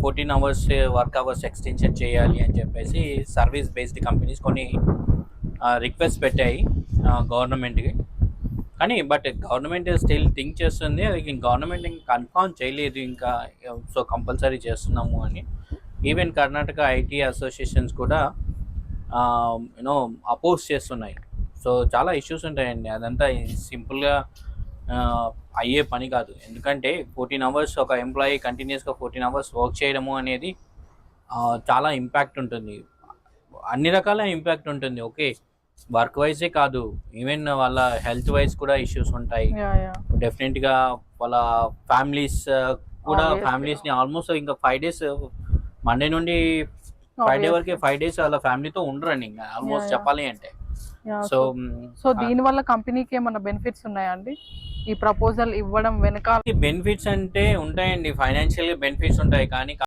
14 hours work hours extension చేయాలి అని చెప్పేసి సర్వీస్ బేస్డ్ కంపెనీస్ కొన్ని రిక్వెస్ట్ పెట్టాయి గవర్నమెంట్కి. కానీ బట్ గవర్నమెంట్ స్టిల్ థింక్ చేస్తుంది, అది గవర్నమెంట్ ఇంకా కన్ఫర్మ్ చేయలేదు ఇంకా. సో కంపల్సరీ చేస్తున్నాము అని. ఈవెన్ కర్ణాటక ఐటీ అసోసియేషన్స్ కూడా యూనో అపోజ్ చేస్తున్నాయి. సో చాలా ఇష్యూస్ ఉంటాయండి, అదంతా సింపుల్గా అయ్యే పని కాదు. ఎందుకంటే 14 అవర్స్ ఒక ఎంప్లాయీ కంటిన్యూస్గా 14 అవర్స్ వర్క్ చేయడము అనేది చాలా ఇంపాక్ట్ ఉంటుంది, అన్ని రకాల ఇంపాక్ట్ ఉంటుంది. ఓకే, వర్క్ వైజే కాదు, ఈవెన్ వాళ్ళ హెల్త్ వైజ్ కూడా ఇష్యూస్ ఉంటాయి. డెఫినెట్గా వాళ్ళ ఫ్యామిలీస్ కూడా, ఫ్యామిలీస్ని ఆల్మోస్ట్ ఇంకా 5 days, మండే నుండి ఫ్రైడే వరకే 5 days వాళ్ళ ఫ్యామిలీతో ఉండరండి ఇంకా ఆల్మోస్ట్ చెప్పాలి అంటే. సో దీని వల్ల కంపెనీకి ఏమైనా బెనిఫిట్స్ ఉన్నాయా అండి ఈ ప్రపోజల్ ఇవ్వడం వెనకాల? బెనిఫిట్స్ అంటే ఉంటాయండి, ఫైనాన్షియల్ బెనిఫిట్స్ ఉంటాయి, కానీ